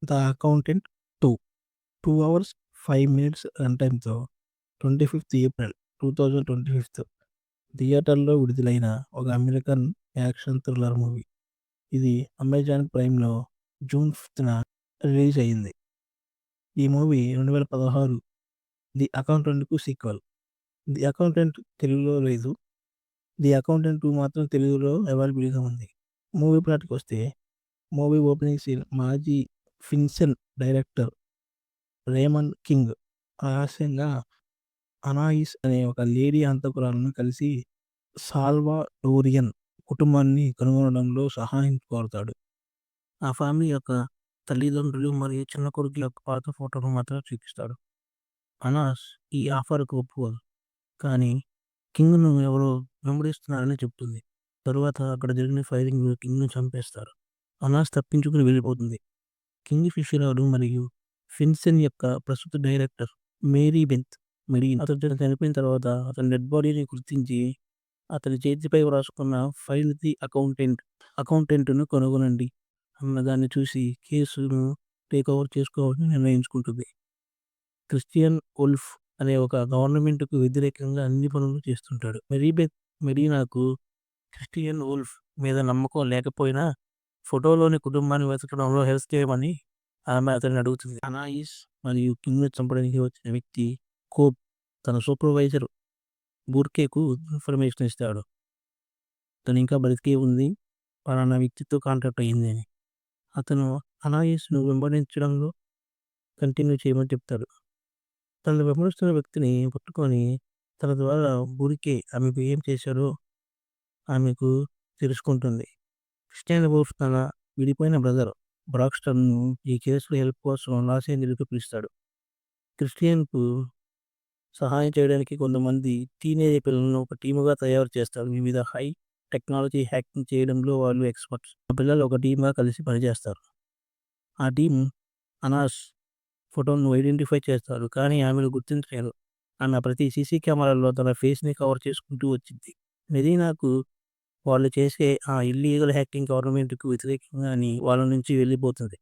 The accountant 2, 2 hours 5 minutes run టైమ్‌తో 25థ్ April 2025 థియేటర్‌లో విడుదలైన ఒక అమెరికన్ యాక్షన్ థ్రిల్లర్ మూవీ. ఇది అమెజాన్ ప్రైమ్‌లో జూన్ 5న రిలీజ్ అయింది. ఈ మూవీ 2016 ది అకౌంటెంట్‌కు సీక్వెల్. ది అకౌంటెంట్ తెలుగులో లేదు. ది అకౌంటెంట్ 2 మాత్రం తెలుగులో అవైలబుల్‌గా ఉంది. మూవీ ప్లాట్‌కొస్తే మూవీ ఓపెనింగ్ సీన్ మాజీ ఫిన్సెన్ డైరెక్టర్ రేమండ్ కింగ్ రహస్యంగా అనాయిస్ అనే ఒక లేడీ హంతకురాలను కలిసి సాల్వడోరియన్ కుటుంబాన్ని కనుగొనడంలో సహాయం కోరతాడు. ఆ ఫ్యామిలీ యొక్క తల్లిదండ్రులు మరియు చిన్న కొడుకు యొక్క పాత ఫోటోను మాత్రం చూపిస్తాడు. అనాస్ ఈ ఆఫర్‌కు ఒప్పుకోదు. కానీ కింగ్‌ను ఎవరో వెంబడిస్తున్నారని చెప్తుంది. తరువాత అక్కడ జరిగిన ఫైరింగ్‌లో కింగ్‌ను చంపేస్తారు. అనాస్ తప్పించుకుని వెళ్ళిపోతుంది. కింగ్ ఫిషర్ మరియు ఫిన్సెన్ యొక్క ప్రస్తుత డైరెక్టర్ మేరీ బెత్ మెడిన్ అతను చనిపోయిన తర్వాత అతని డెడ్ బాడీని గుర్తించి అతని చేతిపై వ్రాసుకున్న ఫైల్ ది అకౌంటెంట్‌ను కనుగొనండి అన్న దాన్ని చూసి కేసును టేక్ ఓవర్ చేసుకోవాలని నిర్ణయించుకుంటుంది. క్రిస్టియన్ వోల్ఫ్ అనే ఒక గవర్నమెంట్‌కు వ్యతిరేకంగా అన్ని పనులు చేస్తుంటాడు. మెరీనాకు క్రిస్టియన్ వోల్ఫ్ మీద నమ్మకం లేకపోయినా ఫోటోలోని కుటుంబాన్ని వెతకడంలో హెల్ప్ చేయమని ఆమె అతన్ని అడుగుతుంది. అనాయిస్ మరియు కింగ్‌ను చంపడానికి వచ్చిన వ్యక్తి కోప్ తన సూపర్వైజర్ బూర్కేకు ఇన్ఫర్మేషన్ ఇస్తాడు. తను ఇంకా బతికే ఉంది, పలానా వ్యక్తితో కాంటాక్ట్ అయ్యింది అని. అతను అనాయిస్‌ను వెంబడించడంలో కంటిన్యూ చేయమని చెప్తాడు. తనను వెంబడిస్తున్న వ్యక్తిని పట్టుకొని తన ద్వారా బూర్కే ఆమెకు ఏం చేశాడో ఆమెకు తెలుసుకుంటుంది. క్రిస్టియన్ వోల్ఫ్ తన విడిపోయిన బ్రదర్ బ్రాక్స్టన్‌ను ఈ కేసులో హెల్ప్ కోసం లాస్ ఏంజెల్స్‌కు పిలుస్తాడు. క్రిస్టియన్‌కు సహాయం చేయడానికి కొంతమంది టీనేజ్ పిల్లలను ఒక టీమ్‌గా తయారు చేస్తారు. వివిధ హై టెక్నాలజీ హ్యాకింగ్ చేయడంలో వాళ్ళు ఎక్స్‌పర్ట్స్. ఆ పిల్లలు ఒక టీమ్‌గా కలిసి పనిచేస్తారు. ఆ టీమ్ అనాస్ ఫోటోను ఐడెంటిఫై చేస్తారు. కానీ ఆమెను గుర్తించలేరు. ఆమె ప్రతి సీసీ కెమెరాలో తన ఫేస్‌ని కవర్ చేసుకుంటూ వచ్చింది. మెరీనాకు వాళ్ళు చేసే ఆ ఇల్లీగల్ హ్యాకింగ్ గవర్నమెంట్‌కు వ్యతిరేకంగా అని వాళ్ళ నుంచి వెళ్ళిపోతుంది.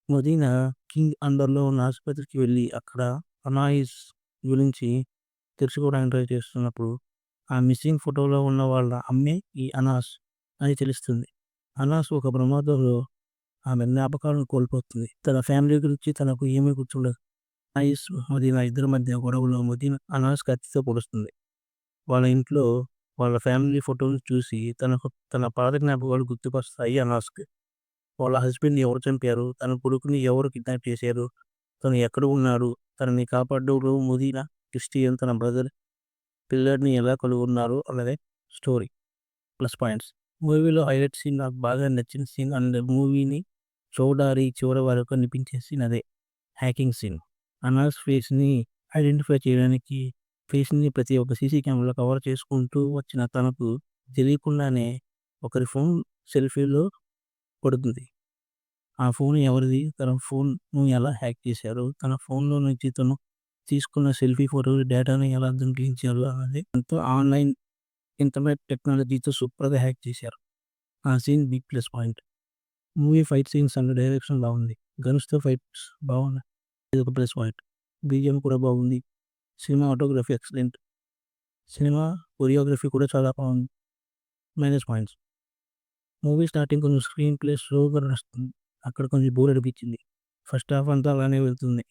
మదీనా కింగ్ అండర్‌లో ఉన్న ఆసుపత్రికి వెళ్ళి అక్కడ అనాయిస్ గురించి తెలుసుకోవడానికి ట్రై చేస్తున్నప్పుడు ఆ మిస్సింగ్ ఫోటోలో ఉన్న వాళ్ళ అమ్మే ఈ అనాస్ అని తెలుస్తుంది. అనాస్ ఒక ప్రమాదంలో ఆమె జ్ఞాపకాలను కోల్పోతుంది. తన ఫ్యామిలీ గురించి తనకు ఏమీ గుర్తుండదు. అనాయిస్ మదీనా ఇద్దరి మధ్య గొడవలో మదీనా అనాస్ కత్తితో పొడుస్తుంది. వాళ్ళ ఇంట్లో వాళ్ళ ఫ్యామిలీ ఫోటోలు చూసి తన పాత జ్ఞాపకాలు గుర్తుకొస్తాయి అనాస్‌కి. వాళ్ళ హస్బెండ్‌ని ఎవరు చంపారు? తన కొడుకుని ఎవరు కిడ్నాప్ చేశారు? తను ఎక్కడ ఉన్నాడు? తనని కాపాడడంలో మదీనా, క్రిస్టియన్ తన బ్రదర్, పిల్లాడిని ఎలా కనుగొన్నారు అన్నదే స్టోరీ. Plus points. మూవీలో హైలైట్ సీన్ నాకు బాగా నచ్చిన సీన్ అండ్ మూవీని చూడాలి చివరి వరకు అనిపించే సీన్ అదే. Hacking scene. అనాస్ ఫేస్‌ని ఐడెంటిఫై చేయడానికి ఫేస్‌ని ప్రతి ఒక్క సీసీ కెమెరాలో కవర్ చేసుకుంటూ వచ్చిన తనకు తెలియకుండానే ఒకరి ఫోన్ సెల్ఫీలో పడుతుంది. ఆ ఫోన్ ఎవరిది? తన ఫోన్‌ను ఎలా హ్యాక్ చేశారు? తన ఫోన్‌లో నుంచి తను తీసుకున్న సెల్ఫీ ఫోటోలు డేటాను ఎలా దొంగిలించారు అన్నది ఎంతో ఆన్‌లైన్ ఇంటర్నెట్ టెక్నాలజీతో సూపర్‌గా హ్యాక్ చేశారు. ఆ scene big plus point. Movie fight scenes and direction బాగుంది. గన్స్‌తో ఫైట్స్ బాగున్నాయి. ఇదొక ప్లస్ పాయింట్. బీజీఎం కూడా బాగుంది. Cinematography excellent. సినిమా కొరియోగ్రఫీ కూడా చాలా బాగుంది. Minus points. మూవీ స్టార్టింగ్ కొంచెం స్క్రీన్ ప్లే స్లోగా నడుస్తుంది. అక్కడ కొంచెం బోర్ అనిపించింది. ఫస్ట్ హాఫ్ అంతా అలానే వెళ్తుంది.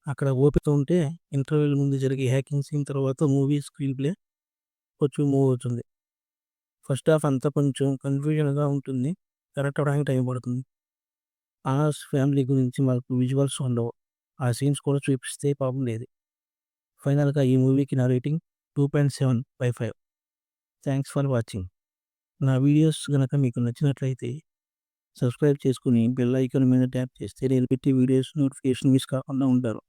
అక్కడ ఓపిక ఉంటే ఇంటర్వెల్ ముందు జరిగే హ్యాకింగ్ సీన్ తర్వాత మూవీ స్క్రీన్ ప్లే కొంచెం మూవ్ అవుతుంది. ఫస్ట్ హాఫ్ అంతా కొంచెం కన్‌ఫ్యూజన్‌గా ఉంటుంది. కనెక్ట్ అవ్వడానికి టైం పడుతుంది. ఆస్ ఫ్యామిలీ గురించి మాకు విజువల్స్ ఉండవు. ఆ సీన్స్ కూడా చూపిస్తే పాపం లేదు. ఫైనల్‌గా ఈ మూవీకి నా రేటింగ్ 2.7/5. Thanks for watching. నా వీడియోస్ గనక మీకు నచ్చినట్లయితే సబ్స్క్రైబ్ చేసుకొని బెల్ ఐకాన్ మీద ట్యాప్ చేస్తే నేను పెట్టే వీడియోస్ నోటిఫికేషన్ మిస్ కాకుండా ఉంటారు.